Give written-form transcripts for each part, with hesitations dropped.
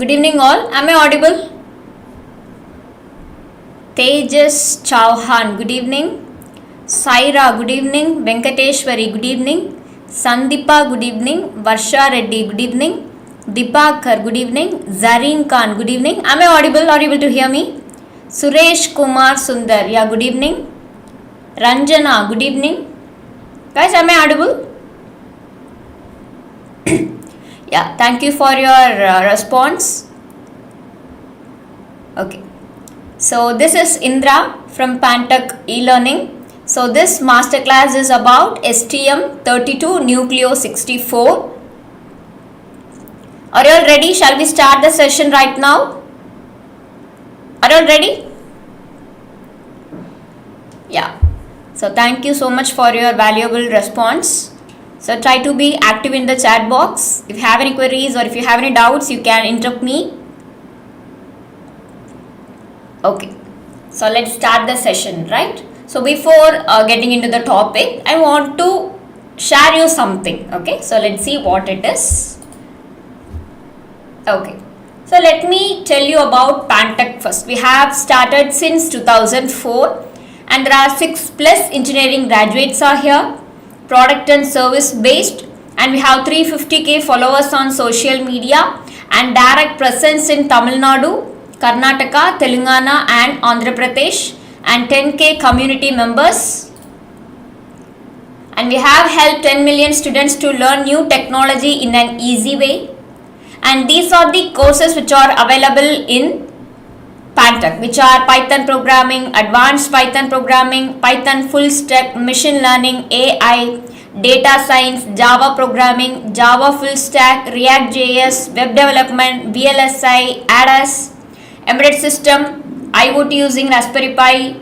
Good evening all. Am I audible? Tejas Chauhan, good evening. Saira, good evening. Venkateshwari, good evening. Sandipa, good evening. Varsha Reddy, good evening. Dipakar, good evening. Zareen Khan, good evening. Am I audible? Audible to hear me? Suresh Kumar Sundar, yeah, good evening. Ranjana, good evening. Guys, am I audible? Yeah, thank you for your response. Okay, so this is Indra from Pantech e-learning. So this masterclass is about STM32 Nucleo 64. Are you all ready? Shall we start the session right now? Are you all ready? Yeah. So thank you so much for your valuable response. So try to be active in the chat box. If you have any queries or if you have any doubts, you can interrupt me. Okay, so let's start the session, right? So before getting into the topic, I want to share you something. Okay, so let's see what it is. Okay, so let me tell you about Pantech first. We have started since 2004 and there are 6+ engineering graduates are here. Product and service based, and we have 350k followers on social media and direct presence in Tamil Nadu, Karnataka, Telangana and Andhra Pradesh, and 10k community members. And we have helped 10 million students to learn new technology in an easy way. And these are the courses which are available in Pantech, which are Python programming, advanced Python programming, Python full stack, machine learning, AI, data science, Java programming, Java full stack, React.js, web development, VLSI, ADAS, embedded system, IoT using Raspberry Pi,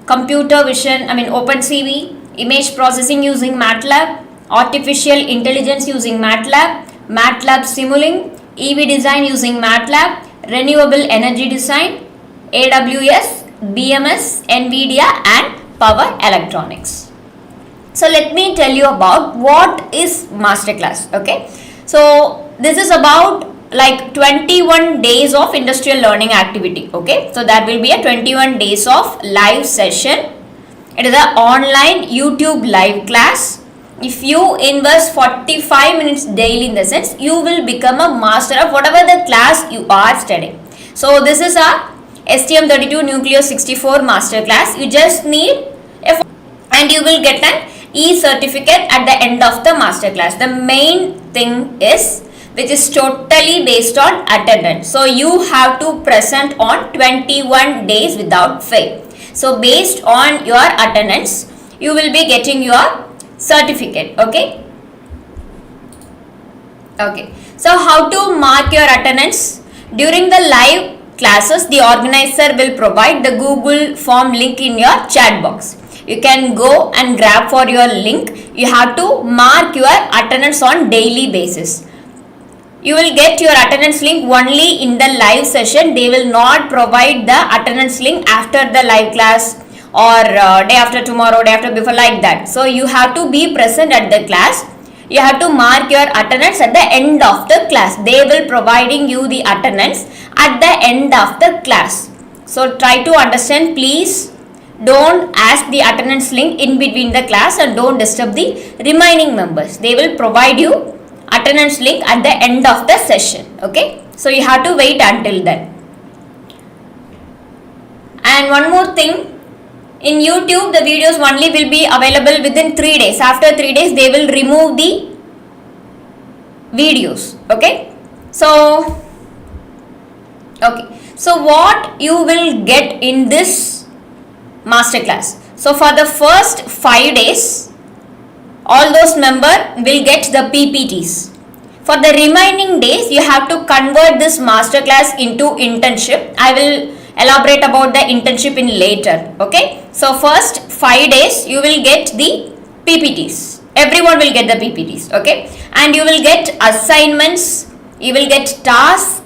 computer vision, OpenCV, image processing using MATLAB, artificial intelligence using MATLAB, MATLAB Simulink, EV design using MATLAB, renewable energy design, AWS, BMS, NVIDIA and power electronics. So let me tell you about what is masterclass. Okay, so this is about like 21 days of industrial learning activity. Okay, so that will be a 21 days of live session. It is an online YouTube live class. If you invest 45 minutes daily, in the sense you will become a master of whatever the class you are studying. So this is a STM32 Nucleo 64 masterclass. You just need and you will get an e-certificate at the end of the masterclass. The main thing is which is totally based on attendance. So you have to present on 21 days without fail. So based on your attendance, you will be getting your certificate. Okay. Okay. So how to mark your attendance? During the live classes, the organizer will provide the Google form link in your chat box. You can go and grab for your link. You have to mark your attendance on daily basis. You will get your attendance link only in the live session. They will not provide the attendance link after the live class or day after tomorrow, day after before, like that. So you have to be present at the class. You have to mark your attendance at the end of the class. They will providing you the attendance at the end of the class. So try to understand, please don't ask the attendance link in between the class and don't disturb the remaining members. They will provide you attendance link at the end of the session. Okay, so you have to wait until then. And one more thing, in YouTube the videos only will be available within 3 days. After 3 days they will remove the videos. Okay, so what you will get in this masterclass? So for the first 5 days, all those members will get the PPTs. For the remaining days, you have to convert this masterclass into internship. I will elaborate about the internship in later. Okay, so first 5 days you will get the PPTs. Everyone will get the PPTs. Okay, and you will get assignments, you will get tasks,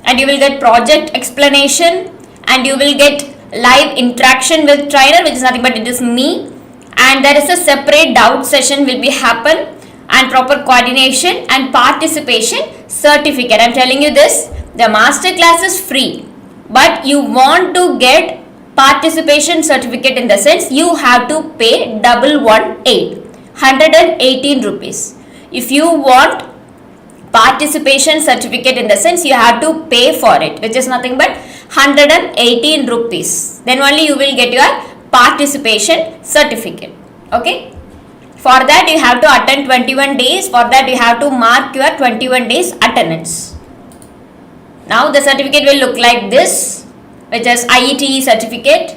and you will get project explanation, and you will get live interaction with trainer, which is nothing but it is me, and there is a separate doubt session will be happen, and proper coordination and participation certificate. I am telling you this, the master class is free, but you want to get participation certificate, in the sense you have to pay 118 rupees. If you want participation certificate, in the sense you have to pay for it, which is nothing but 118 rupees. Then only you will get your participation certificate. Okay. For that you have to attend 21 days. For that you have to mark your 21 days attendance. Now the certificate will look like this, which is IETE certificate.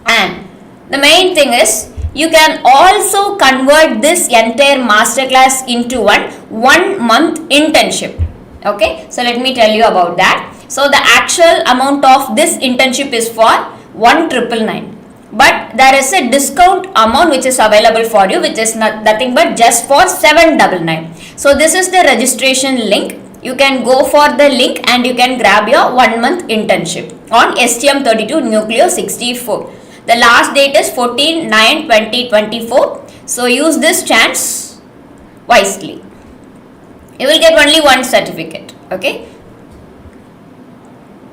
And the main thing is, you can also convert this entire masterclass into one month internship. Okay, so let me tell you about that. So the actual amount of this internship is for 1,999, but there is a discount amount which is available for you, which is nothing but just for 799. So this is the registration link. You can go for the link and you can grab your 1 month internship on STM32 Nucleo 64. The last date is 14/9/2024. So use this chance wisely. You will get only one certificate. Okay.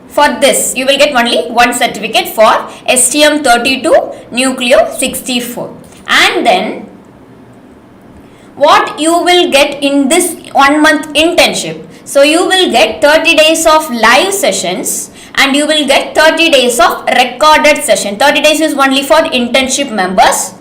For this, you will get only one certificate for STM32 Nucleo 64. And then, what you will get in this 1 month internship? So you will get 30 days of live sessions and you will get 30 days of recorded session. 30 days is only for internship members,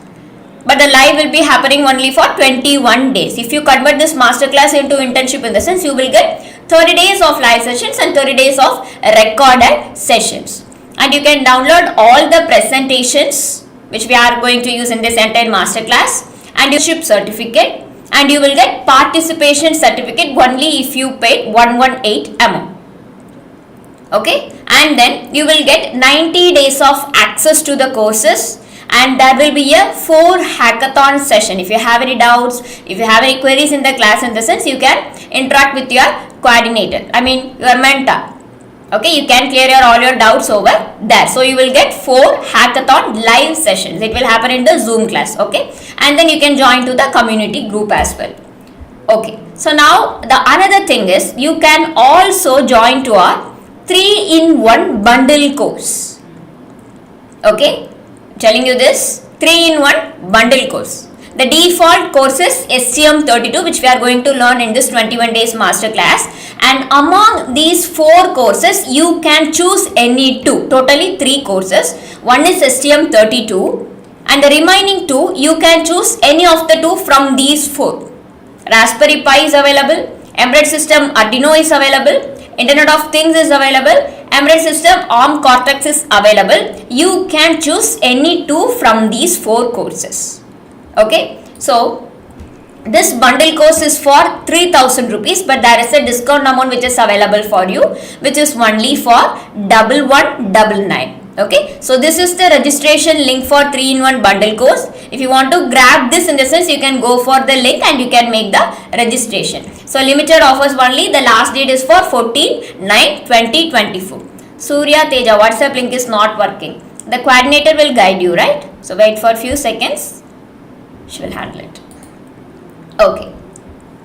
but the live will be happening only for 21 days. If you convert this masterclass into internship, in the sense you will get 30 days of live sessions and 30 days of recorded sessions. And you can download all the presentations which we are going to use in this entire masterclass, and internship certificate, and you will get participation certificate only if you pay 118 amount. Okay, and then you will get 90 days of access to the courses, and there will be a 4 hackathon session. If you have any doubts, if you have any queries in the class, in the sense you can interact with your coordinator, your mentor. Okay, you can clear all your doubts over there. So you will get 4 hackathon live sessions. It will happen in the Zoom class. Okay, and then you can join to the community group as well. Okay, so now the another thing is, you can also join to our 3-in-1 bundle course. Okay, telling you this 3-in-1 bundle course. The default course is STM32, which we are going to learn in this 21 days masterclass, and among these 4 courses you can choose any 2, totally 3 courses. One is STM32 and the remaining 2 you can choose any of the 2 from these 4. Raspberry Pi is available, embedded system Arduino is available, Internet of Things is available, embedded system ARM Cortex is available. You can choose any 2 from these 4 courses. Okay, so this bundle course is for 3,000 rupees, but there is a discount amount which is available for you, which is only for 1199. Okay, so this is the registration link for 3-in-1 bundle course. If you want to grab this, in the sense you can go for the link and you can make the registration. So limited offers only. The last date is for 14/9/2024. Surya Teja, WhatsApp link is not working. The coordinator will guide you, right? So wait for a few seconds. She will handle it. Okay.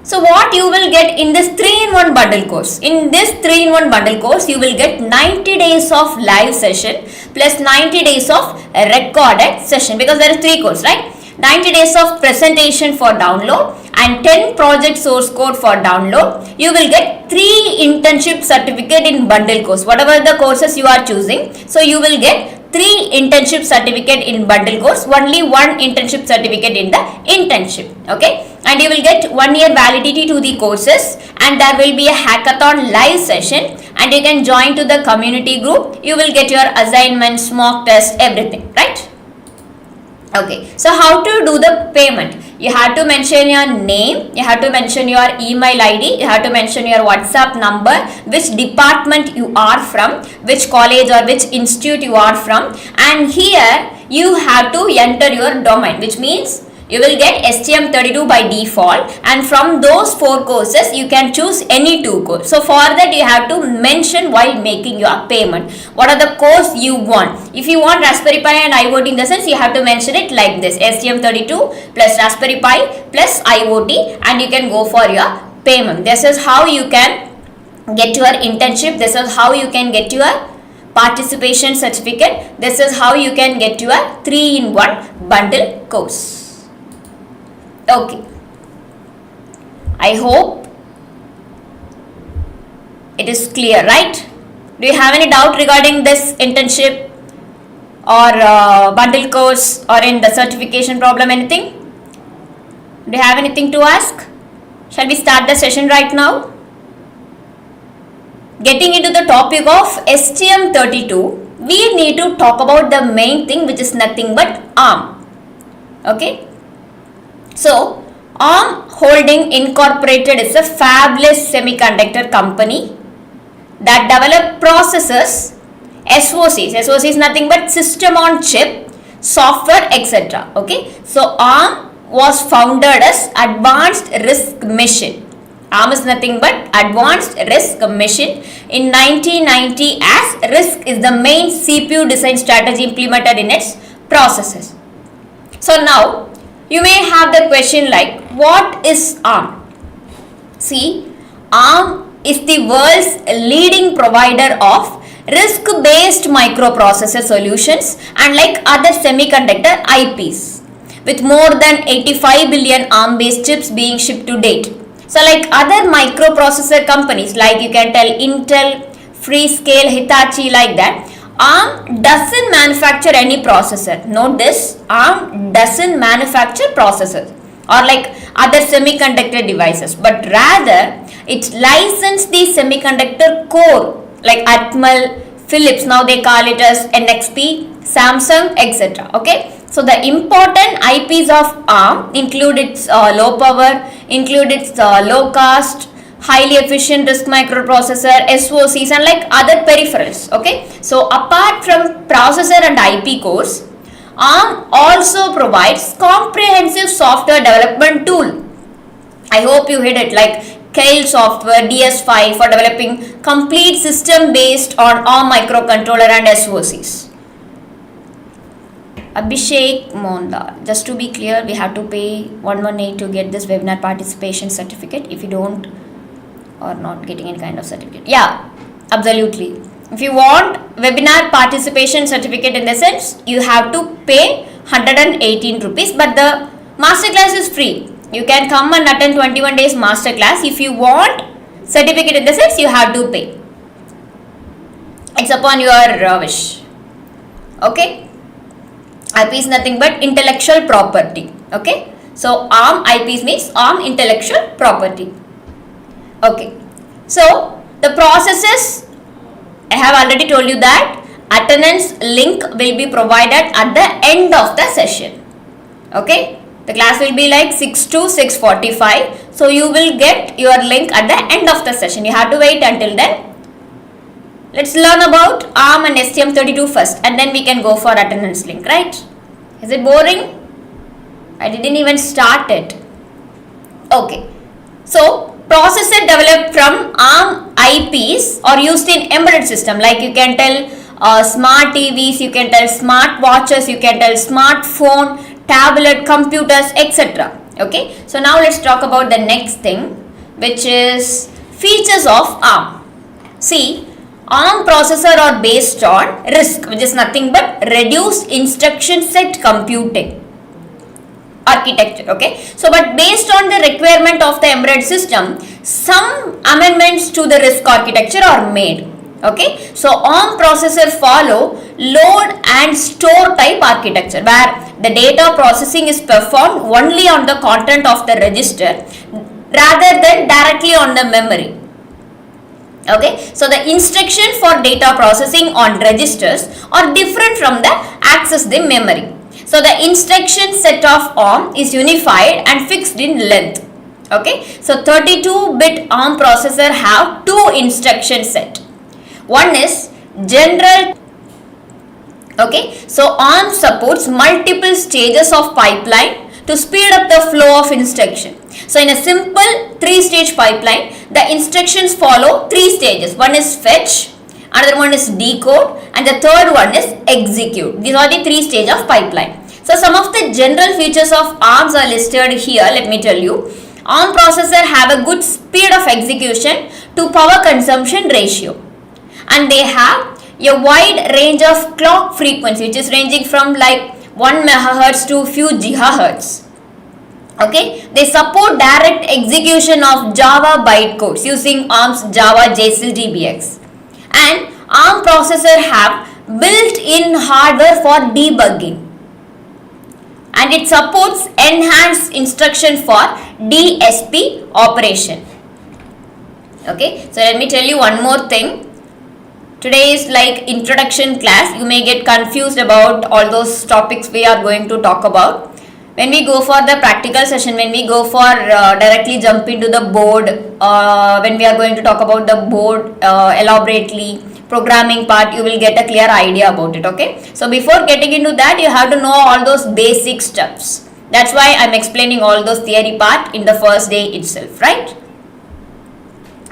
So what you will get in this 3-in-1 bundle course? In this 3-in-1 bundle course, you will get 90 days of live session plus 90 days of recorded session, because there is 3 courses, right? 90 days of presentation for download and 10 project source code for download. You will get 3 internship certificate in bundle course, whatever the courses you are choosing. So you will get 3 internship certificate in bundle course, only 1 internship certificate in the internship. Okay, and you will get 1 year validity to the courses, and there will be a hackathon live session, and you can join to the community group. You will get your assignments, mock test, everything, right? Okay, so how to do the payment? You have to mention your name, you have to mention your email ID, you have to mention your WhatsApp number, which department you are from, which college or which institute you are from, and here you have to enter your domain, which means you will get STM32 by default, and from those 4 courses you can choose any 2 courses. So for that you have to mention while making your payment what are the course you want. If you want Raspberry Pi and IoT, in the sense you have to mention it like this: STM32 plus Raspberry Pi plus IoT, and you can go for your payment. This is how you can get your internship. This is how you can get your participation certificate. This is how you can get your 3-in-1 bundle course. Okay. I hope it is clear, right? Do you have any doubt regarding this internship or bundle course or in the certification problem, anything? Do you have anything to ask? Shall we start the session right now? Getting into the topic of STM32, we need to talk about the main thing, which is nothing but ARM. Okay. So, ARM Holding Incorporated is a fabless semiconductor company that develop processors, SoCs. SoC is nothing but system on chip, software, etc. Okay. So, ARM was founded as Advanced RISC Machine. ARM is nothing but Advanced RISC Machine in 1990, as RISC is the main CPU design strategy implemented in its processors. So now you may have the question like, what is ARM? See, ARM is the world's leading provider of RISC based microprocessor solutions and like other semiconductor IPs, with more than 85 billion ARM based chips being shipped to date. So like other microprocessor companies, like you can tell Intel, Freescale, Hitachi, like that, ARM doesn't manufacture any processor. Note this, ARM doesn't manufacture processors or like other semiconductor devices, but rather it licensed the semiconductor core like Atmel, Philips, now they call it as NXP, Samsung, etc. Okay. So the important IPs of ARM include its low power, include its low cost, highly efficient RISC microprocessor, SoCs and like other peripherals. Okay. So apart from processor and IP cores, ARM also provides comprehensive software development tool. I hope you hit it, like HAL software, DS5 for developing complete system based on ARM microcontroller and SoCs. Abhishek Monda, just to be clear, we have to pay 118 to get this webinar participation certificate if you don't or not getting any kind of certificate. Yeah, absolutely. If you want webinar participation certificate, in the sense, you have to pay 118 rupees, but the masterclass is free. You can come and attend 21 days masterclass. If you want certificate, in the sense, you have to pay. It's upon your wish. Okay. IP is nothing but intellectual property. Okay. So ARM IPs means ARM intellectual property. Okay. So the processes, I have already told you that attendance link will be provided at the end of the session. Okay. The class will be like 6 to 6:45. So you will get your link at the end of the session. You have to wait until then. Let's learn about ARM and STM32 first, and then we can go for attendance link, right? Is it boring? I didn't even start it. Okay. So, processor developed from ARM IPs are used in embedded system, like you can tell smart TVs, you can tell smart watches, you can tell smartphone, tablet, computers, etc. Okay. So, now let's talk about the next thing, which is features of ARM. See, ARM processor are based on RISC, which is nothing but reduced instruction set computing architecture. Okay. So, but based on the requirement of the embedded system, some amendments to the RISC architecture are made. Okay. So, ARM processor follow load and store type architecture, where the data processing is performed only on the content of the register rather than directly on the memory. Okay, so the instruction for data processing on registers are different from the access the memory. So the instruction set of ARM is unified and fixed in length. Okay, so 32-bit ARM processor have two instruction set. One is general. Okay, so ARM supports multiple stages of pipeline to speed up the flow of instruction. So in a simple 3-stage pipeline, the instructions follow 3 stages. One is fetch, another one is decode, and the third one is execute. These are the 3 stages of pipeline. So some of the general features of ARMs are listed here. Let me tell you. ARM processor have a good speed of execution to power consumption ratio. And they have a wide range of clock frequency, which is ranging from like 1 megahertz to few gigahertz. Okay, they support direct execution of Java bytecodes using ARM's Java JSL-DBX. And ARM processor have built-in hardware for debugging. And it supports enhanced instruction for DSP operation. Okay, so let me tell you one more thing. Today is like introduction class. You may get confused about all those topics we are going to talk about. When we go for the practical session, when we go for directly jump into the board, when we are going to talk about the board elaborately, programming part, you will get a clear idea about it. Okay, so before getting into that, you have to know all those basic steps. That's why I'm explaining all those theory part in the first day itself, right?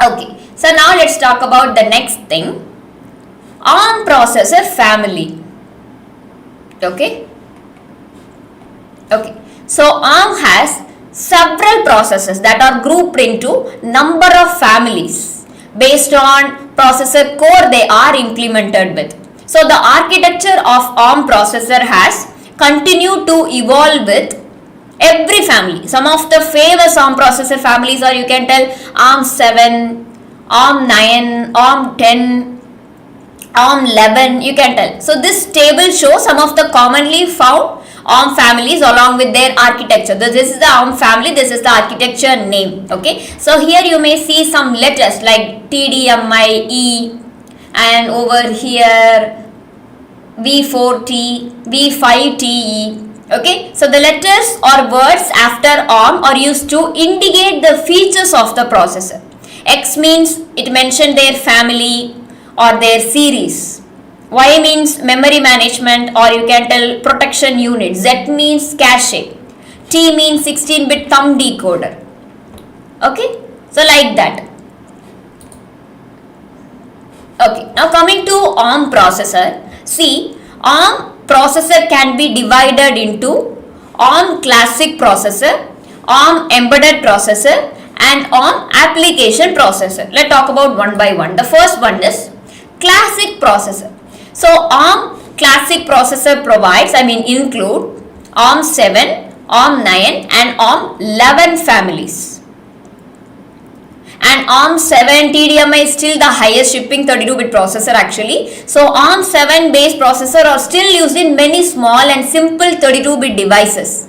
Okay, so now let's talk about the next thing. ARM processor family. Okay, so ARM has several processors that are grouped into number of families based on processor core they are implemented with. So the architecture of ARM processor has continued to evolve with every family. Some of the famous ARM processor families are, you can tell, ARM 7, ARM 9, ARM 10, ARM 11, you can tell. So this table shows some of the commonly found ARM families along with their architecture. This is the ARM family, this is the architecture name. Okay, so here you may see some letters like TDMI, E, and over here V4T, V5TE. Okay, so the letters or words after ARM are used to indicate the features of the processor. X means it mentioned their family or their series. Y means memory management, or you can tell protection unit. Z means cache. T means 16-bit thumb decoder. Okay, so like that. Okay, now coming to ARM processor. See, ARM processor can be divided into ARM classic processor, ARM embedded processor, and ARM application processor. Let's talk about one by one. The first one is classic processor. So ARM classic processor include ARM 7, ARM 9 and ARM 11 families. And ARM 7 TDMI is still the highest shipping 32-bit processor actually. So ARM 7 based processor are still used in many small and simple 32-bit devices.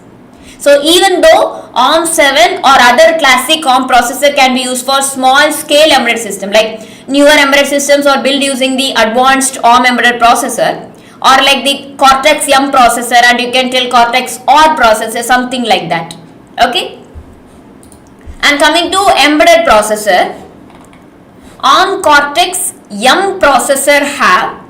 So even though ARM 7 or other classic ARM processor can be used for small scale embedded system, like newer embedded systems are built using the advanced ARM embedded processor, or like the Cortex-M processor, and you can tell Cortex-R processor, something like that. Okay. And coming to embedded processor, ARM Cortex-M processor have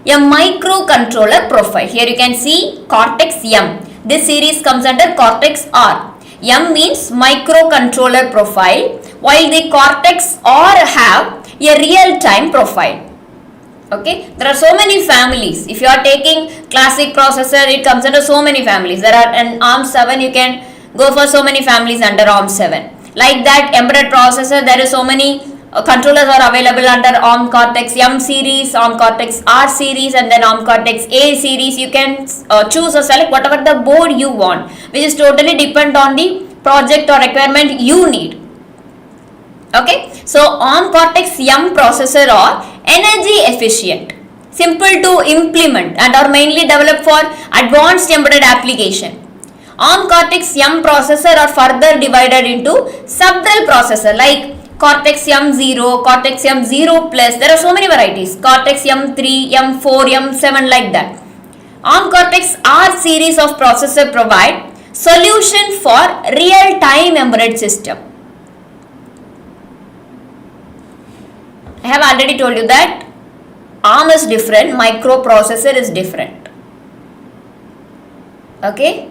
a microcontroller profile. Here you can see Cortex-M. This series comes under Cortex-R. M means microcontroller profile, while the Cortex-R have a real-time profile. Okay, there are so many families. If you are taking classic processor, it comes under so many families. There are an ARM 7, you can go for so many families under ARM 7. Like that, embedded processor, there is so many controllers are available under ARM Cortex-M series, ARM Cortex-R series, and then ARM Cortex-A series. You can choose or select whatever the board you want, which is totally depend on the project or requirement you need. Okay, so ARM Cortex-M processor are energy efficient, simple to implement, and are mainly developed for advanced embedded application. ARM Cortex-M processor are further divided into several processors like Cortex-M0, Cortex-M0 Plus. There are so many varieties. Cortex-M3, M4, M7 like that. ARM Cortex-R series of processor provide solution for real-time embedded system. I have already told you that ARM is different, microprocessor is different. Okay,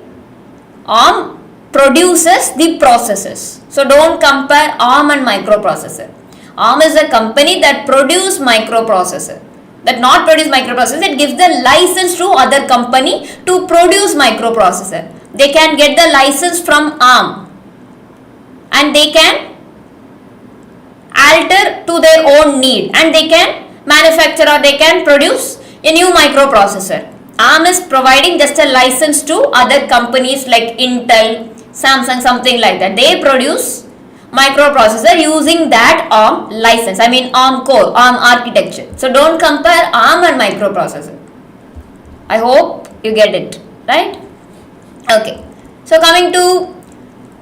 ARM produces the processors. So don't compare ARM and microprocessor. ARM is a company that produces microprocessor. That not produce microprocessor, it gives the license to other company to produce microprocessor. They can get the license from ARM and they can alter to their own need and they can manufacture or they can produce a new microprocessor. ARM is providing just a license to other companies like Intel, Samsung, something like that. They produce microprocessor using that ARM license, I mean ARM core, ARM architecture. So don't compare ARM and microprocessor. I hope you get it, right? Okay. So coming to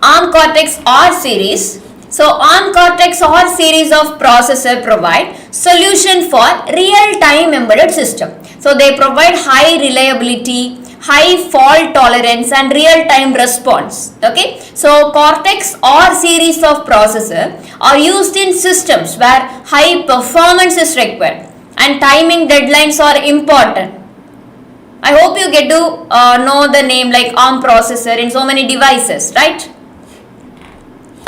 ARM Cortex-R series. So ARM Cortex-R series of processor provide solution for real-time embedded system. So they provide high reliability, high fault tolerance and real-time response. Okay. So Cortex-R series of processor are used in systems where high performance is required and timing deadlines are important. I hope you get to know the name like ARM processor in so many devices, right?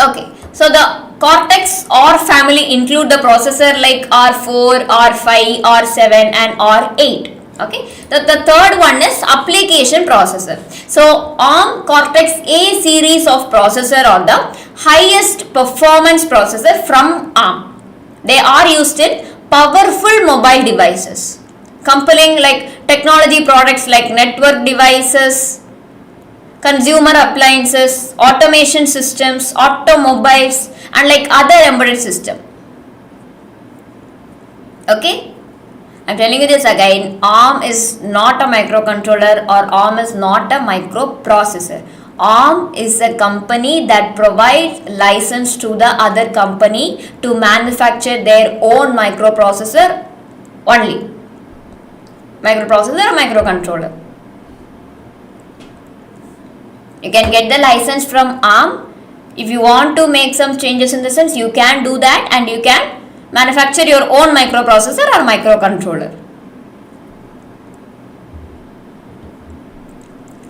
Okay. So the Cortex-R family include the processor like R4, R5, R7 and R8. Okay. The third one is application processor. So ARM Cortex-A series of processor are the highest performance processor from ARM. They are used in powerful mobile devices, compelling like technology products like network devices, consumer appliances, automation systems, automobiles and like other embedded system. Okay. I'm telling you this again, ARM is not a microcontroller or ARM is not a microprocessor. ARM is a company that provides license to the other company to manufacture their own microprocessor only. Microprocessor or microcontroller. You can get the license from ARM. If you want to make some changes in the sense, you can do that and you can manufacture your own microprocessor or microcontroller.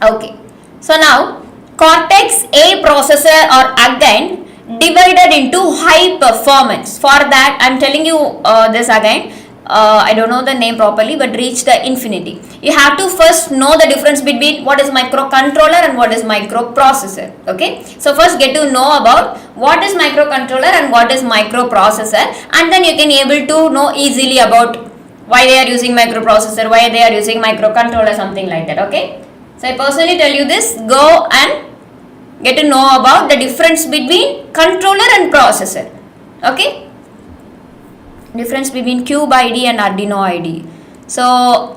Okay. So now Cortex-A processor are again divided into high performance. For that I am telling you this again. I don't know the name properly, but reach the infinity. You have to first know the difference between what is microcontroller and what is microprocessor. Okay. So first get to know about what is microcontroller and what is microprocessor, and then you can able to know easily about why they are using microprocessor, why they are using microcontroller, something like that. Okay. So I personally tell you this, go and get to know about the difference between controller and processor. Okay. Difference between Cube IDE and Arduino IDE. So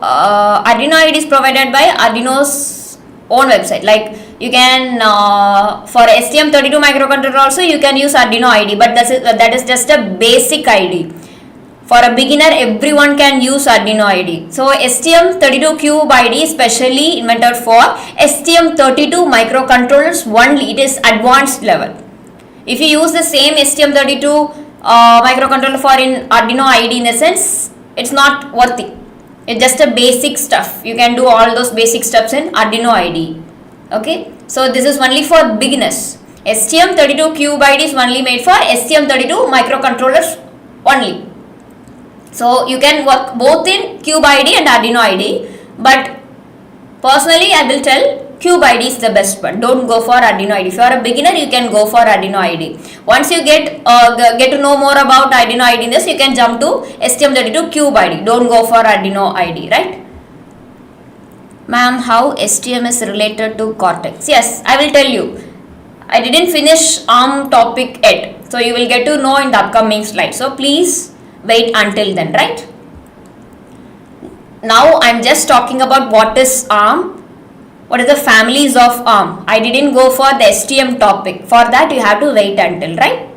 Arduino IDE is provided by Arduino's own website. Like you can for STM32 microcontroller also you can use Arduino IDE, but that is just a basic IDE. For a beginner, everyone can use Arduino IDE. So STM32 Cube IDE is specially invented for STM32 microcontrollers only. It is advanced level. If you use the same STM32 microcontroller for in Arduino IDE, in a sense it's not worthy. It's just a basic stuff. You can do all those basic steps in Arduino IDE. Okay. So this is only for beginners. STM32 Cube IDE is only made for STM32 microcontrollers only. So you can work both in Cube IDE and Arduino IDE, but personally I will tell Cube IDE is the best one. Don't go for Arduino IDE. If you are a beginner, you can go for Arduino IDE. Once you get to know more about Arduino IDE in this, you can jump to STM32 Cube IDE. Don't go for Arduino IDE, right? Ma'am, how STM is related to Cortex? Yes, I will tell you. I didn't finish ARM topic yet. So you will get to know in the upcoming slide. So please wait until then, right? Now I am just talking about what is ARM. What is the families of ARM? I didn't go for the STM topic. For that you have to wait until, right?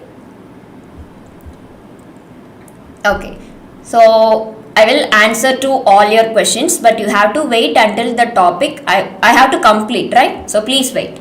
Okay. So I will answer to all your questions, but you have to wait until the topic I have to complete, right? So please wait.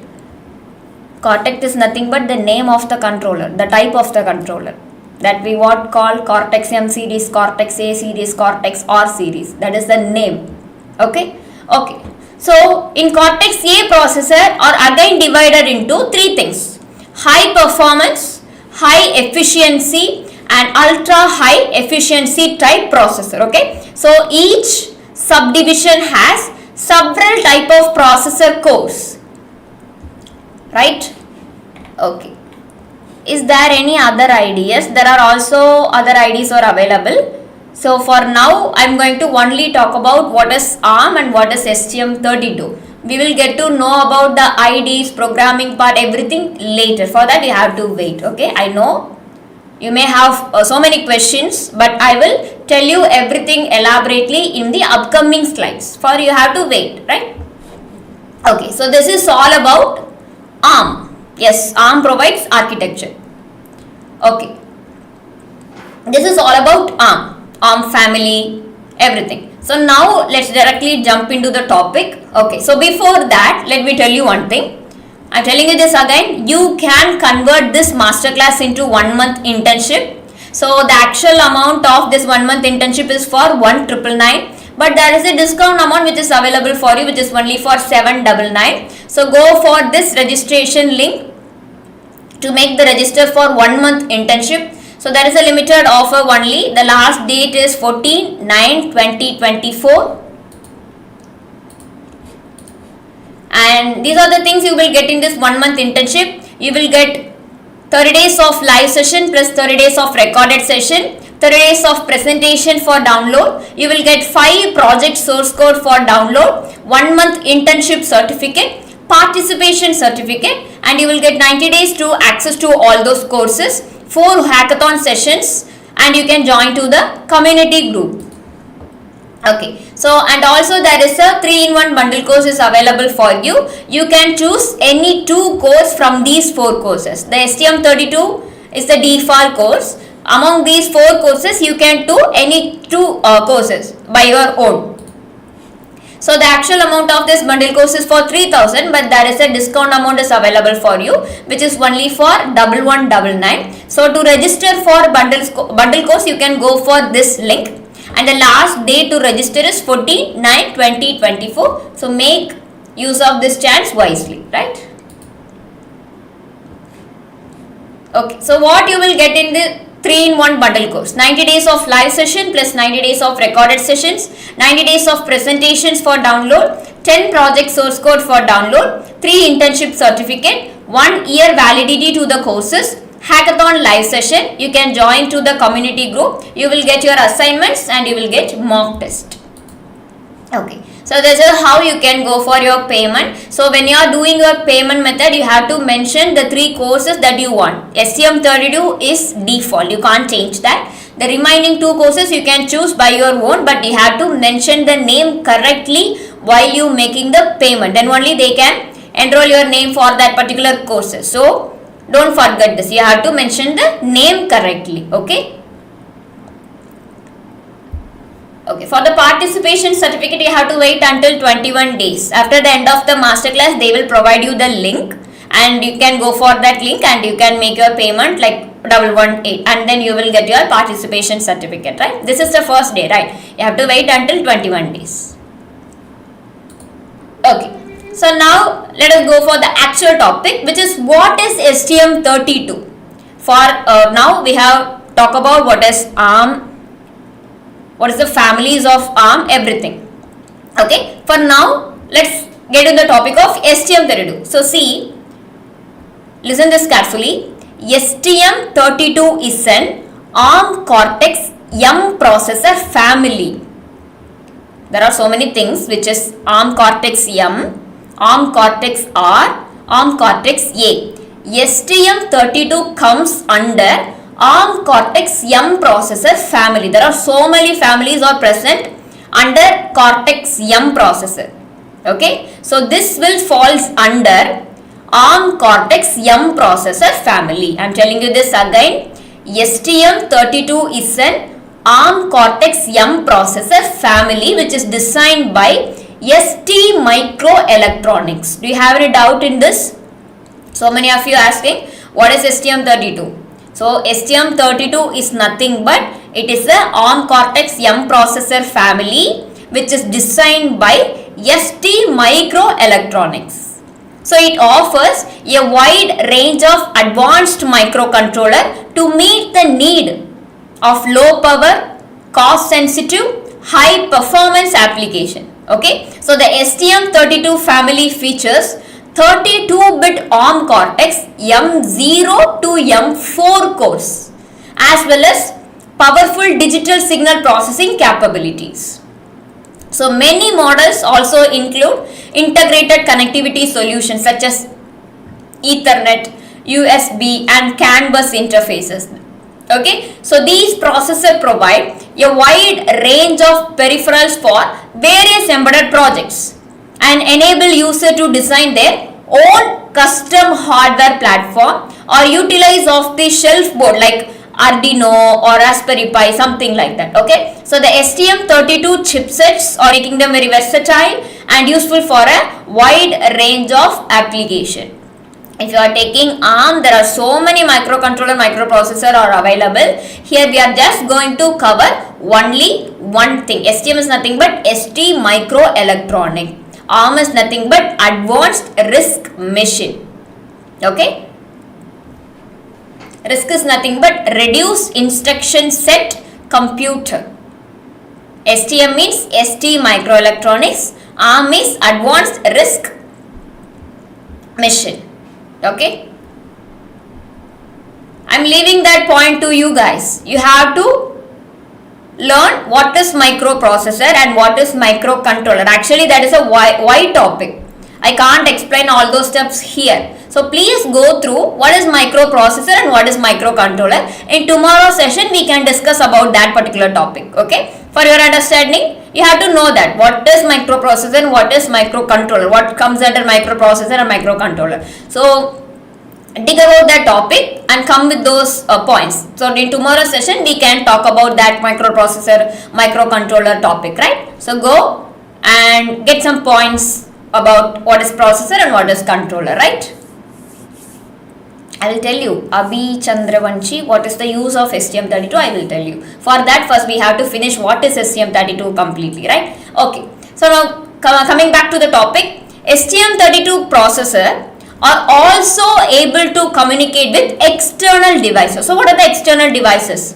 Cortex is nothing but the name of the controller, the type of the controller that we what call Cortex-M series, Cortex-A series, Cortex-R series. That is the name. Okay. Okay. So in Cortex-A processor are again divided into three things: high performance, high efficiency and ultra high efficiency type processor. Okay. So each subdivision has several type of processor cores, right? Okay. Is there any other ID? Yes, there are also other IDs are available. So for now, I am going to only talk about what is ARM and what is STM32. We will get to know about the IDs, programming part, everything later. For that, you have to wait. Okay, I know you may have so many questions, but I will tell you everything elaborately in the upcoming slides. For you have to wait, right? Okay, so this is all about ARM. Yes, ARM provides architecture. Okay, this is all about ARM family, everything. So now let's directly jump into the topic. Okay, so before that, let me tell you one thing. I'm telling you this again. You can convert this masterclass into 1 month internship. So the actual amount of this 1 month internship is for 1,999. But there is a discount amount which is available for you, which is only for 799. So go for this registration link to make the register for 1 month internship. So there is a limited offer only. The last date is 14/9/2024. And these are the things you will get in this 1 month internship. You will get 30 days of live session plus 30 days of recorded session, 30 days of presentation for download. You will get 5 project source code for download, 1 month internship certificate, participation certificate, and you will get 90 days to access to all those courses, 4 hackathon sessions, and you can join to the community group. Okay, so and also there is a 3-in-1 bundle course is available for you. You can choose any 2 courses from these 4 courses. The STM32 is the default course. Among these 4 courses, you can do any 2 courses by your own. So the actual amount of this bundle course is for 3,000, but there is a discount amount is available for you, which is only for 1199. So to register for bundle course, you can go for this link. And the last date to register is 14/9/2024. So make use of this chance wisely, right? Okay, so what you will get in the 3-in-1 bundle course? 90 days of live session plus 90 days of recorded sessions, 90 days of presentations for download, 10 project source code for download, 3 internship certificate, 1 year validity to the courses, hackathon live session. You can join to the community group. You will get your assignments and you will get mock test. Okay, so this is how you can go for your payment. So when you are doing your payment method, you have to mention the 3 courses that you want. STM32 is default, you can't change that. The remaining 2 courses you can choose by your own, but you have to mention the name correctly while you making the payment. Then only they can enroll your name for that particular courses. So don't forget this. You have to mention the name correctly. Okay. Okay. For the participation certificate, you have to wait until 21 days. After the end of the masterclass, they will provide you the link, and you can go for that link and you can make your payment like 118, and then you will get your participation certificate. Right. This is the first day. Right. You have to wait until 21 days. Okay. So now let us go for the actual topic, which is what is STM32. For now we have talked about what is ARM, what is the families of ARM, everything. Okay, for now let's get to the topic of STM32. So see, listen this carefully. STM32 is an ARM Cortex M processor family. There are so many things, which is ARM Cortex M, ARM Cortex R, ARM Cortex A. STM32 comes under ARM Cortex M processor family. There are so many families are present under Cortex M processor. Okay, so this will falls under ARM Cortex M processor family. I am telling you this again. STM32 is an ARM Cortex M processor family, which is designed by ST Microelectronics. Do you have any doubt in this? So many of you asking what is STM32. So STM32 is nothing but it is a ARM Cortex M processor family, which is designed by ST Microelectronics. So it offers a wide range of advanced microcontroller to meet the need of low power, cost sensitive, high performance application. Okay, so the STM32 family features 32-bit ARM Cortex M0 to M4 cores, as well as powerful digital signal processing capabilities. So many models also include integrated connectivity solutions such as Ethernet, USB and CAN bus interfaces. Okay, so these processors provide a wide range of peripherals for various embedded projects and enable user to design their own custom hardware platform or utilize off-the-shelf board like Arduino or Raspberry Pi, something like that. Okay, so the STM32 chipsets are making them very versatile and useful for a wide range of application. If you are taking ARM, there are so many microcontroller, microprocessor are available. Here we are just going to cover only one thing. STM is nothing but ST microelectronic. ARM is nothing but advanced RISC machine. Okay. RISC is nothing but reduced instruction set computer. STM means ST microelectronics. ARM is advanced RISC machine. Okay, I'm leaving that point to you guys. You have to learn what is microprocessor and what is microcontroller. Actually, that is a wide topic. I can't explain all those steps here. So please go through what is microprocessor and what is microcontroller. In tomorrow's session, we can discuss about that particular topic. Okay, for your understanding, you have to know that what is microprocessor and what is microcontroller, what comes under microprocessor and microcontroller. So dig about that topic and come with those points. So in tomorrow's session we can talk about that microprocessor, microcontroller topic, right? So go and get some points about what is processor and what is controller, right? I will tell you, Abhi Chandravanshi, what is the use of STM32, I will tell you. For that, first we have to finish what is STM32 completely, right? Okay, so now coming back to the topic, STM32 processor are also able to communicate with external devices. So what are the external devices?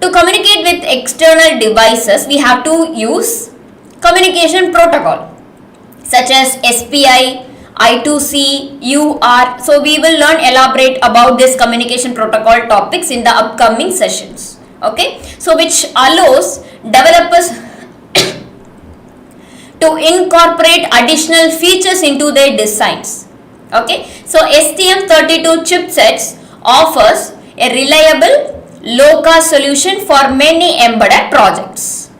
To communicate with external devices, we have to use communication protocol such as SPI, I2C, UART. So we will elaborate about this communication protocol topics in the upcoming sessions. Okay, so which allows developers to incorporate additional features into their designs. Okay, so STM32 chipsets offers a reliable low-cost solution for many embedded projects.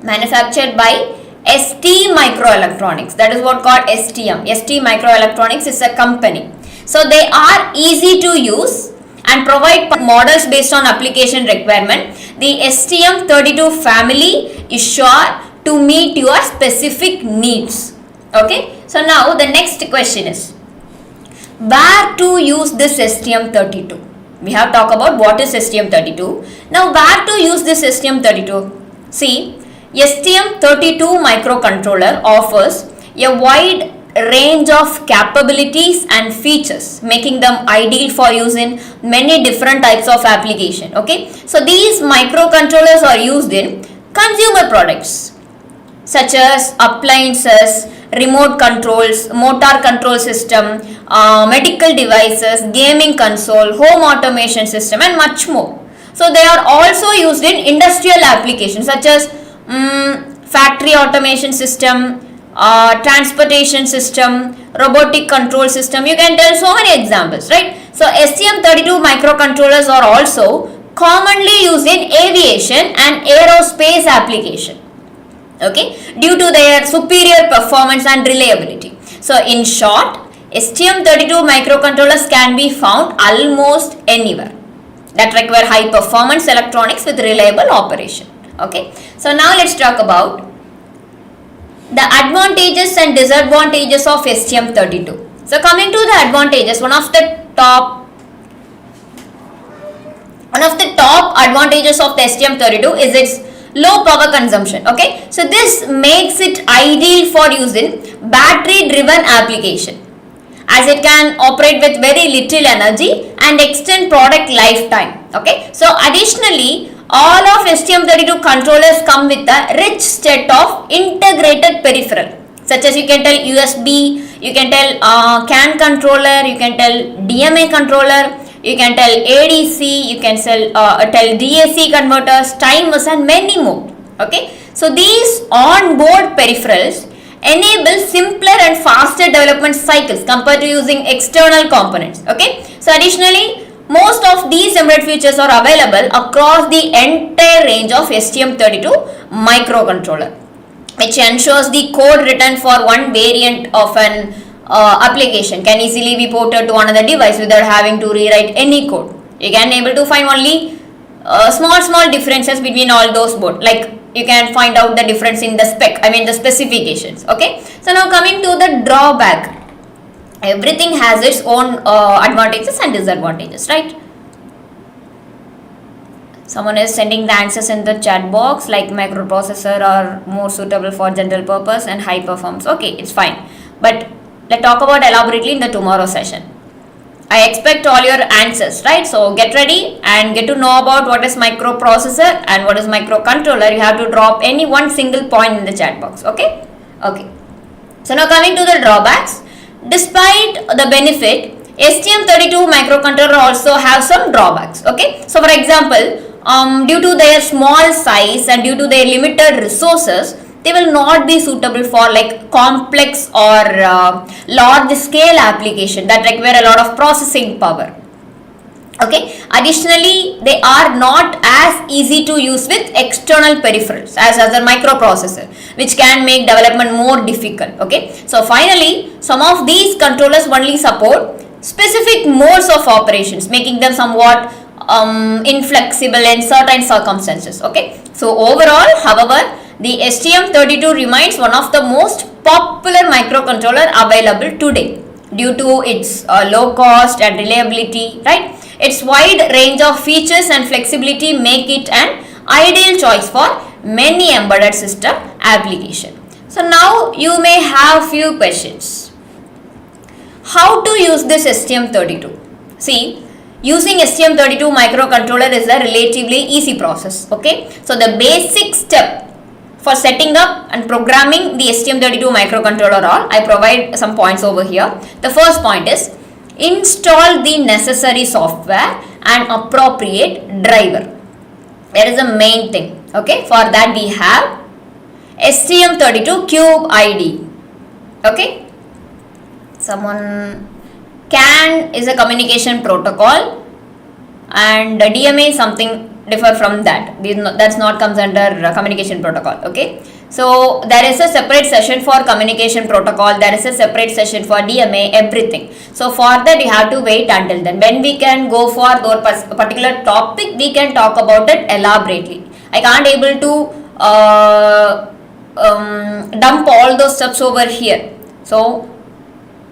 Manufactured by ST Microelectronics, that is what called STM. ST Microelectronics is a company. So they are easy to use and provide models based on application requirement. The STM32 family is sure to meet your specific needs. Okay, so now the next question is, where to use this STM32? We have talked about what is STM32. Now where to use this STM32? See, STM32 microcontroller offers a wide range of capabilities and features, making them ideal for use in many different types of application. Okay, so these microcontrollers are used in consumer products such as appliances, remote controls, motor control system, medical devices, gaming console, home automation system and much more. So they are also used in industrial applications such as factory automation system, transportation system, robotic control system. You can tell so many examples, right? So STM32 microcontrollers are also commonly used in aviation and aerospace application. Okay, due to their superior performance and reliability. So in short, STM32 microcontrollers can be found almost anywhere that require high performance electronics with reliable operation. Okay, so now let's talk about the advantages and disadvantages of STM32. So coming to the advantages, one of the top advantages of the STM32 is its low power consumption. Okay, so this makes it ideal for use in battery driven application, as it can operate with very little energy and extend product lifetime. Okay, so additionally, all of STM32 controllers come with a rich set of integrated peripheral such as you can tell USB, you can tell CAN controller, you can tell DMA controller, you can tell ADC, you can tell DAC converters, timers and many more. Okay, so these on-board peripherals enable simpler and faster development cycles compared to using external components. Okay, so additionally, most of these embedded features are available across the entire range of STM32 microcontroller, which ensures the code written for one variant of an application can easily be ported to another device without having to rewrite any code. You can able to find only small differences between all those boards, like you can find out the difference in the the specifications. Okay, so now coming to the drawback. Everything has its own advantages and disadvantages, right? Someone is sending the answers in the chat box, like microprocessor are more suitable for general purpose and high performance. Okay, it's fine, but let's talk about elaborately in the tomorrow session. I expect all your answers, right? So get ready and get to know about what is microprocessor and what is microcontroller. You have to drop any one single point in the chat box. Okay. So now coming to the drawbacks. Despite the benefit, STM32 microcontroller also have some drawbacks. Okay, so for example, due to their small size and due to their limited resources, they will not be suitable for like complex or large scale application that require a lot of processing power. Okay, additionally, they are not as easy to use with external peripherals as other microprocessor, which can make development more difficult. Okay, so finally, some of these controllers only support specific modes of operations, making them somewhat inflexible in certain circumstances. Okay, so overall, however, the STM32 remains one of the most popular microcontroller available today due to its low cost and reliability, right? Its wide range of features and flexibility make it an ideal choice for many embedded system application. So now you may have few questions. How to use this STM32? See, using STM32 microcontroller is a relatively easy process. Okay, so the basic step for setting up and programming the STM32 microcontroller are, I provide some points over here. The first point is install the necessary software and appropriate driver. That is the main thing. Okay, for that we have STM32 Cube IDE. Okay, CAN is a communication protocol and DMA is something differ from that. That's not comes under communication protocol. Okay, so there is a separate session for communication protocol, there is a separate session for DMA, everything. So for that you have to wait until then. When we can go for a particular topic, we can talk about it elaborately. I can't able to dump all those steps over here. So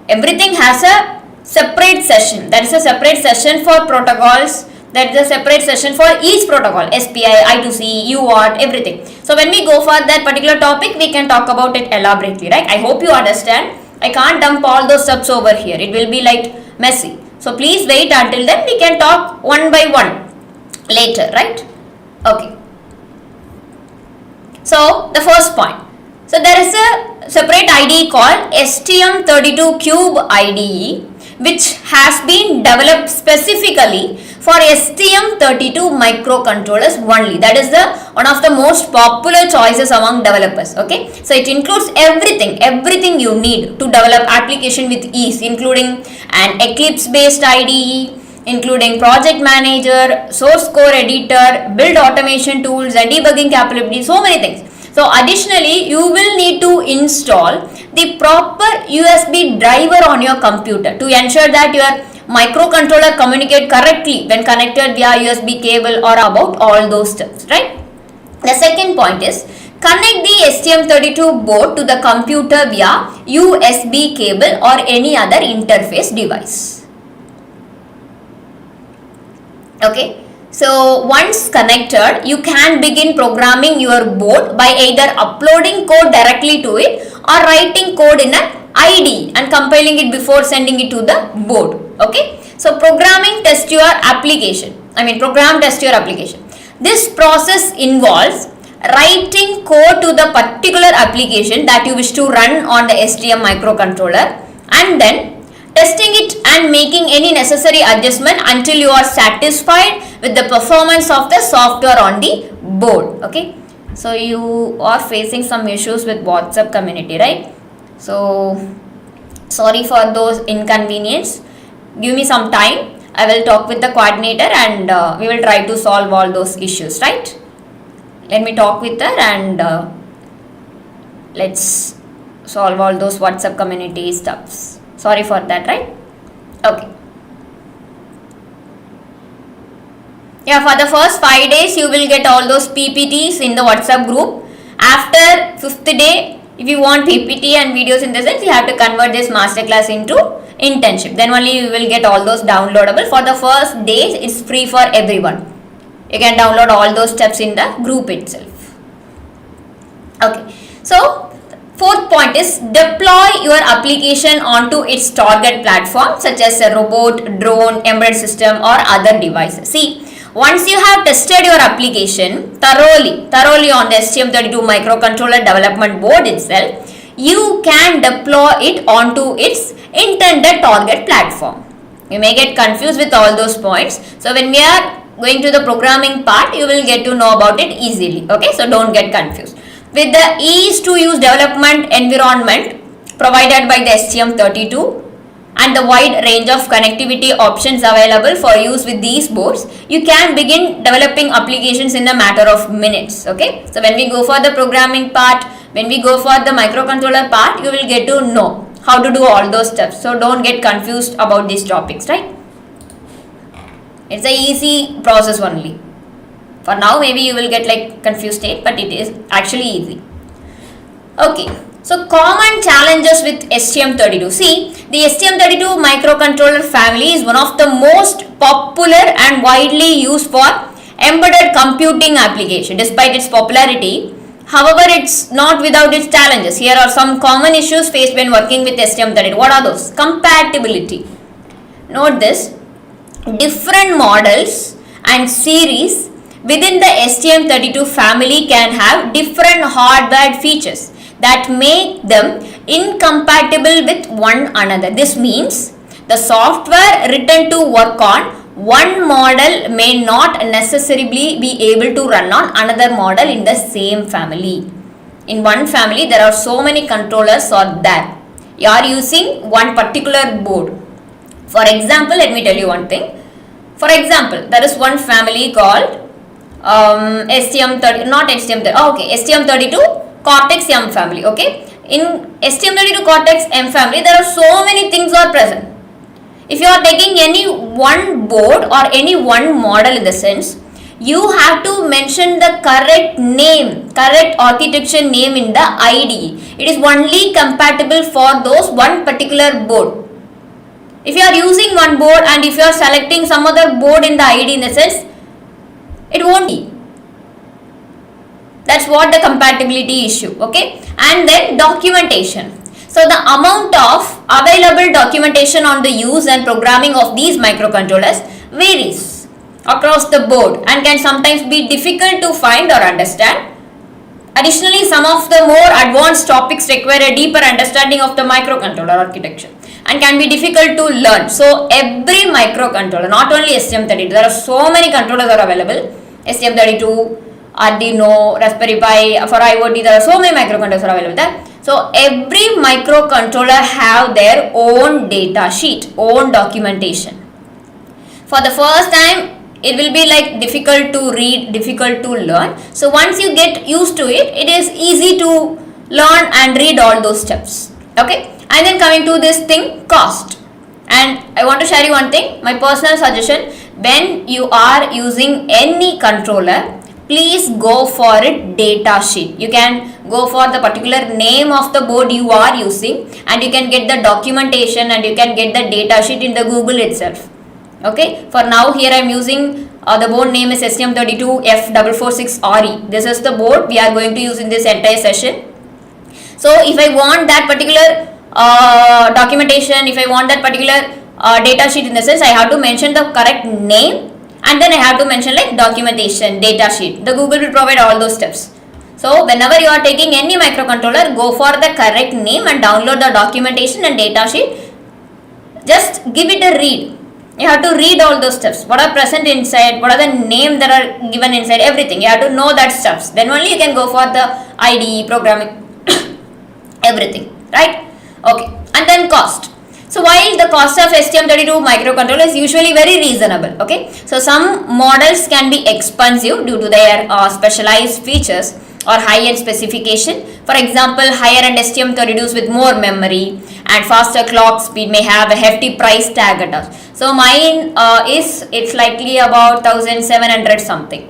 everything has a separate session. There is a separate session for protocols. There is a separate session for each protocol, SPI, I2C, UART, everything. So when we go for that particular topic, we can talk about it elaborately, right? I hope you understand. I can't dump all those steps over here. It will be like messy. So please wait until then. We can talk one by one later, right? Okay. So the first point. So there is a separate IDE called STM32 Cube IDE, which has been developed specifically for STM32 microcontrollers only. That is the one of the most popular choices among developers. Okay, so it includes everything you need to develop application with ease, including an Eclipse based IDE, including project manager, source code editor, build automation tools and debugging capability, so many things. So additionally, you will need to install the proper USB driver on your computer to ensure that your microcontroller communicate correctly when connected via USB cable or about all those steps, right? The second point is connect the STM32 board to the computer via USB cable or any other interface device. Okay. So once connected, you can begin programming your board by either uploading code directly to it or writing code in an IDE and compiling it before sending it to the board. Okay. So program test your application. This process involves writing code to the particular application that you wish to run on the STM microcontroller, and then testing it and making any necessary adjustment until you are satisfied with the performance of the software on the board. Okay, so you are facing some issues with WhatsApp community, right? So sorry for those inconvenience. Give me some time. I will talk with the coordinator and we will try to solve all those issues, right? Let me talk with her and let's solve all those WhatsApp community stuffs. Sorry for that, right? Okay. Yeah, for the first 5 days you will get all those PPTs in the WhatsApp group. After 5th day, if you want PPT and videos in the sense, you have to convert this masterclass into internship. Then only you will get all those downloadable. For the first days, it's free for everyone. You can download all those steps in the group itself. Okay. So, fourth point is deploy your application onto its target platform such as a robot, drone, embedded system or other devices. See, once you have tested your application thoroughly on the STM32 microcontroller development board itself, you can deploy it onto its intended target platform. You may get confused with all those points. So when we are going to the programming part, you will get to know about it easily. Okay, so don't get confused. With the ease to use development environment provided by the STM32 and the wide range of connectivity options available for use with these boards, you can begin developing applications in a matter of minutes. Okay, so when we go for the programming part, when we go for the microcontroller part, you will get to know how to do all those steps. So don't get confused about these topics, right? It's a easy process only. For now, maybe you will get like confused state, but it is actually easy. Okay. So common challenges with STM32. See, the STM32 microcontroller family is one of the most popular and widely used for embedded computing application. Despite its popularity, however, it's not without its challenges. Here are some common issues faced when working with STM32. What are those? Compatibility. Note this. Different models and series within the STM32 family can have different hardware features that make them incompatible with one another. This means the software written to work on one model may not necessarily be able to run on another model in the same family. In one family, there are so many controllers are there. You are using one particular board. For example, let me tell you one thing. For example, there is one family called STM32 Cortex M family. Okay, in STM32 Cortex M family, there are so many things are present. If you are taking any one board or any one model in the sense, you have to mention the correct name, correct architecture name in the IDE. It is only compatible for those one particular board. If you are using one board and if you are selecting some other board in the IDE in the sense, it won't be. That's what the compatibility issue. Okay, and then documentation. So the amount of available documentation on the use and programming of these microcontrollers varies across the board and can sometimes be difficult to find or understand. Additionally, some of the more advanced topics require a deeper understanding of the microcontroller architecture and can be difficult to learn. So every microcontroller, not only STM32, there are so many controllers are available. STM32, Arduino, Raspberry Pi, for IoT, there are so many microcontrollers are available there. So every microcontroller have their own data sheet, own documentation. For the first time, it will be like difficult to read, difficult to learn. So once you get used to it, it is easy to learn and read all those steps. Okay, and then coming to this thing, cost. And I want to share you one thing, my personal suggestion, when you are using any controller, please go for a data sheet. You can go for the particular name of the board you are using and you can get the documentation and you can get the data sheet in the Google itself. Okay, for now here I am using the board name is STM32 F446RE. This is the board we are going to use in this entire session. So if I want that particular documentation, if I want that particular data sheet in the sense, I have to mention the correct name and then I have to mention like documentation, data sheet. The Google will provide all those steps. So whenever you are taking any microcontroller, go for the correct name and download the documentation and data sheet. Just give it a read. You have to read all those steps. What are present inside, what are the name that are given inside, everything. You have to know that steps. Then only you can go for the IDE, programming, everything, right? Okay. And then cost. So while the cost of STM32 microcontroller is usually very reasonable, okay. So some models can be expensive due to their specialized features or high-end specification. For example, higher-end STM32s with more memory and faster clock speed may have a hefty price tag attached. So mine it's likely about 1700 something,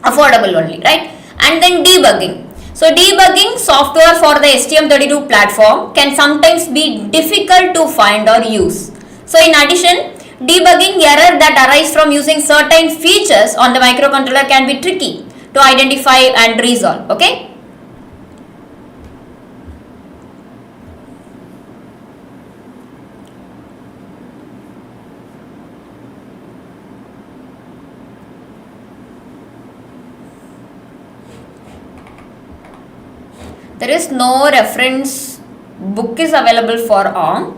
affordable only, right? And then debugging. So debugging software for the STM32 platform can sometimes be difficult to find or use. So in addition, debugging error that arise from using certain features on the microcontroller can be tricky to identify and resolve, okay? There is no reference book is available for ARM.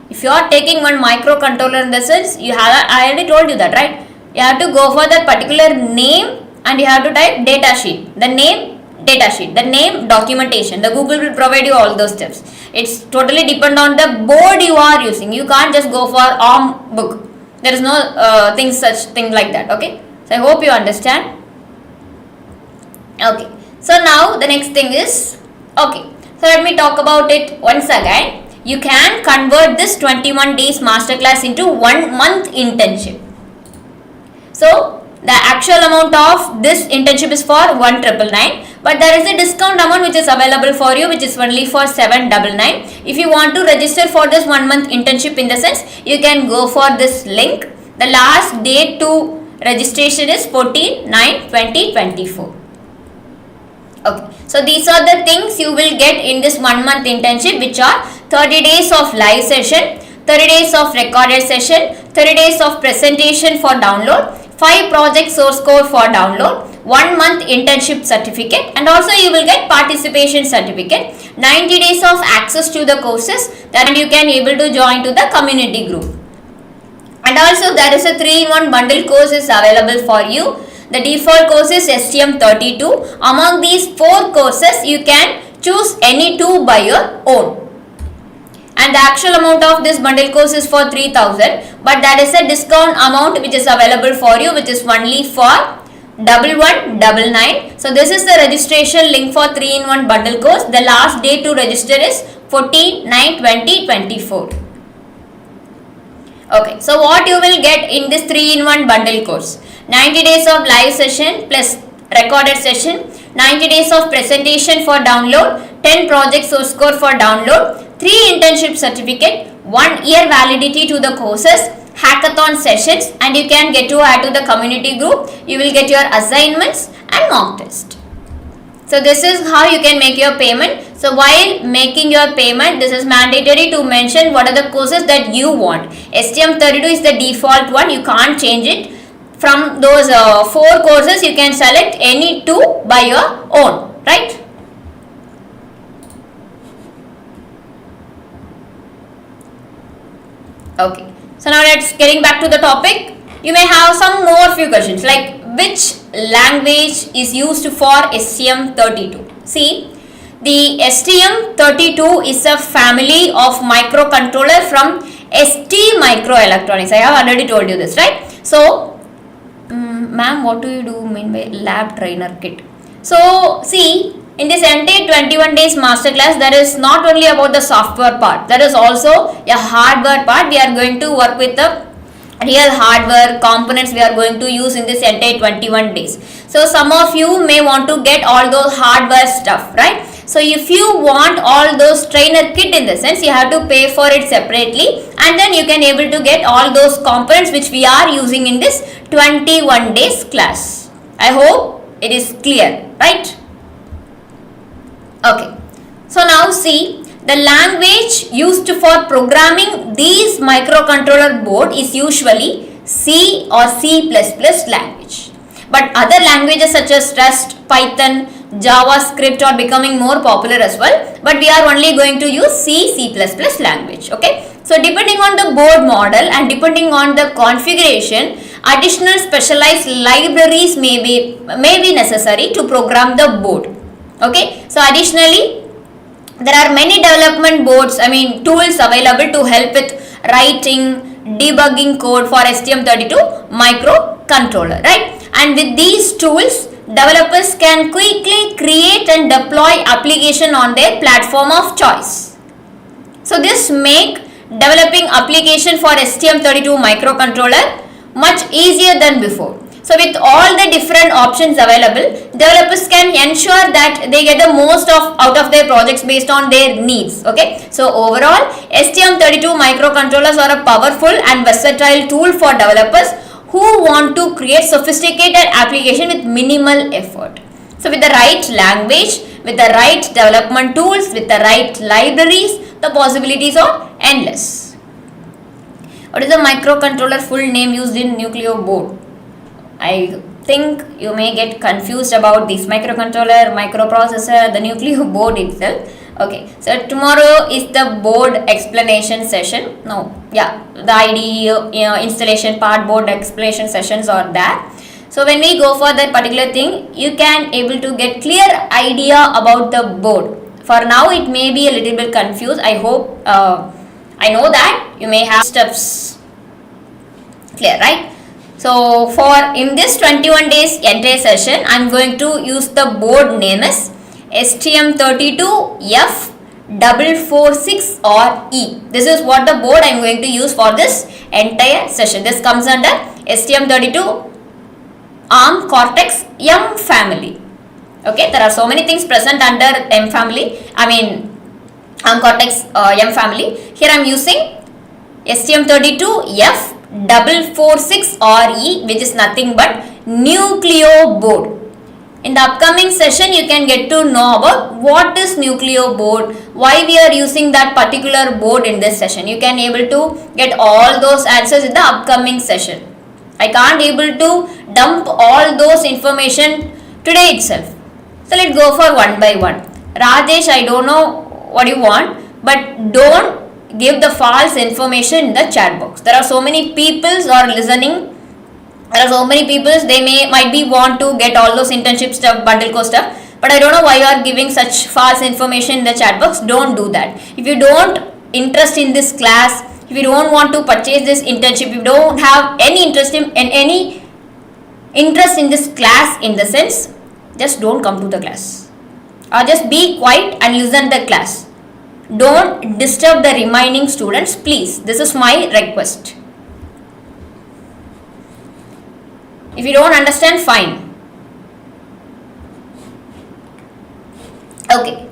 If you are taking one microcontroller in the sense, you have, I already told you that, right? You have to go for that particular name and you have to type data sheet. The name, data sheet. The name, documentation. The Google will provide you all those steps. It's totally depend on the board you are using. You can't just go for ARM book. There is no such thing like that, okay? So I hope you understand. Okay. So now the next thing is, okay, so let me talk about it once again. You can convert this 21 days masterclass into 1 month internship. So the actual amount of this internship is for 1,999, but there is a discount amount which is available for you, which is only for 799. If you want to register for this 1 month internship, in the sense, you can go for this link. The last date to registration is 14/9/2024. Okay, so these are the things you will get in this 1 month internship, which are 30 days of live session, 30 days of recorded session, 30 days of presentation for download, 5 project source code for download, 1 month internship certificate, and also you will get participation certificate, 90 days of access to the courses that you can able to join to the community group. And also there is a 3-in-1 bundle course is available for you. The default course is STM32. Among these 4 courses, you can choose any 2 by your own. And the actual amount of this bundle course is for 3,000. But there is a discount amount which is available for you, which is only for 1199. So this is the registration link for 3-in-1 bundle course. The last date to register is 14/9/2024. Okay, so what you will get in this 3-in-1 bundle course? 90 days of live session plus recorded session, 90 days of presentation for download, 10 project source code for download, 3 internship certificate, 1 year validity to the courses, hackathon sessions, and you can get to add to the community group. You will get your assignments and mock test. So this is how you can make your payment. So while making your payment, this is mandatory to mention what are the courses that you want. STM32 is the default one, you can't change it. From those 4 courses, you can select any 2 by your own, right? Okay, so now let's getting back to the topic. You may have some more few questions like which language is used for STM32. See, the STM32 is a family of microcontroller from ST Microelectronics. I have already told you this, right? So ma'am, what do you mean by lab trainer kit? So see, in this entire 21 days masterclass, there is not only about the software part, there is also a hardware part. We are going to work with the real hardware components we are going to use in this entire 21 days. So some of you may want to get all those hardware stuff, right? So if you want all those trainer kit, in the sense, you have to pay for it separately, and then you can able to get all those components which we are using in this 21 days class. I hope it is clear, right? Okay, so now see, the language used for programming these microcontroller board is usually C or C++ language. But other languages such as Rust, Python, JavaScript are becoming more popular as well, but we are only going to use C++ language. Okay, so depending on the board model and depending on the configuration, additional specialized libraries may be necessary to program the board. Okay, so additionally, there are many development boards, tools available to help with writing, debugging code for STM32 microcontroller, right? And with these tools, developers can quickly create and deploy application on their platform of choice. So this make developing application for STM32 microcontroller much easier than before. So with all the different options available, developers can ensure that they get the most out of their projects based on their needs. Okay, so overall, STM32 microcontrollers are a powerful and versatile tool for developers who want to create sophisticated application with minimal effort. So with the right language, with the right development tools, with the right libraries, the possibilities are endless. What is the microcontroller full name used in Nucleo board? I think you may get confused about this microcontroller, microprocessor, the Nucleo board itself. Okay, so tomorrow is the board explanation session. The IDE installation part, board explanation sessions are there. So when we go for that particular thing, you can able to get clear idea about the board. For now, it may be a little bit confused. I hope, I know that you may have steps clear, right? So in this 21 days entire session, I am going to use the board name as STM32 F446 or E. This is what the board I am going to use for this entire session. This comes under STM32 ARM Cortex M family. Okay, there are so many things present under M family. ARM Cortex M family. Here I am using STM32 F446 or E, which is nothing but Nucleo board. In the upcoming session, you can get to know about what is Nucleo board, why we are using that particular board in this session. You can able to get all those answers in the upcoming session. I can't able to dump all those information today itself. So let's go for one by one. Rajesh, I don't know what you want, but don't give the false information in the chat box. There are so many people are listening. There are so many people, they might be want to get all those internship stuff, bundle course stuff, but I don't know why you are giving such false information in the chat box. Don't do that. If you don't interest in this class, if you don't want to purchase this internship, if you don't have any interest in this class, in the sense, just don't come to the class, or just be quiet and listen to the class. Don't disturb the remaining students, please. This is my request. If you don't understand, fine. Okay.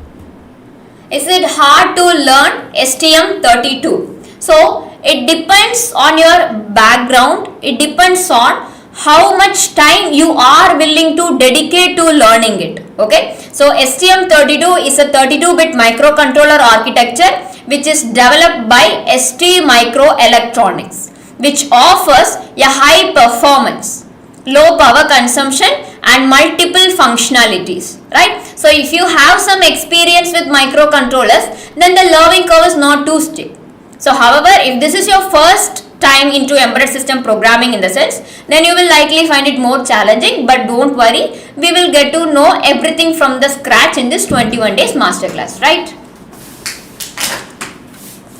Is it hard to learn STM32? So, it depends on your background. It depends on how much time you are willing to dedicate to learning it. Okay. So, STM32 is a 32-bit microcontroller architecture which is developed by ST Microelectronics, which offers a high performance, low power consumption and multiple functionalities, right? So if you have some experience with microcontrollers, then the learning curve is not too steep. So however, if this is your first time into embedded system programming in the sense, then you will likely find it more challenging, but don't worry, we will get to know everything from the scratch in this 21 days masterclass, right?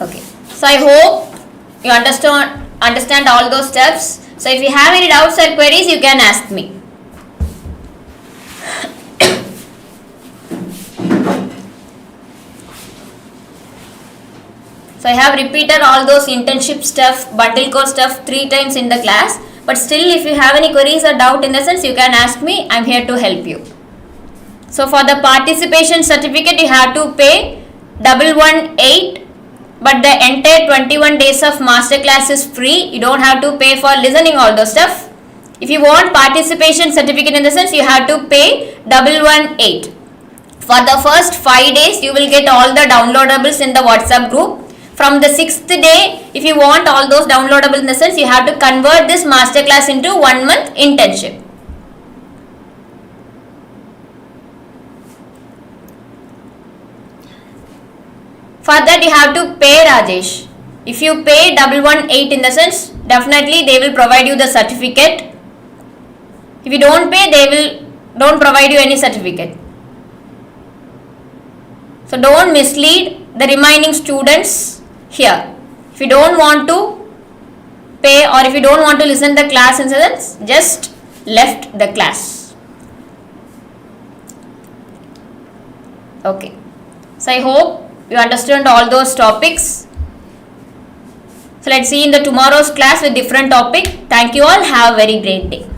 Okay, so I hope you understand all those steps. So if you have any doubts or queries, you can ask me. So I have repeated all those internship stuff, bundle course stuff 3 times in the class. But still, if you have any queries or doubt in the sense, you can ask me. I am here to help you. So for the participation certificate, you have to pay 118. But the entire 21 days of masterclass is free. You don't have to pay for listening all those stuff. If you want participation certificate in the sense, you have to pay 118. For the first 5 days, you will get all the downloadables in the WhatsApp group. From the 6th day, if you want all those downloadables in the sense, you have to convert this masterclass into 1 month internship. For that you have to pay, Rajesh. If you pay 118 in the sense, definitely they will provide you the certificate. If you don't pay, they don't provide you any certificate. So don't mislead the remaining students here. If you don't want to pay or if you don't want to listen to the class in sense, just left the class. Okay. So I hope you understand all those topics. So let's see in the tomorrow's class with different topic. Thank you all. Have a very great day.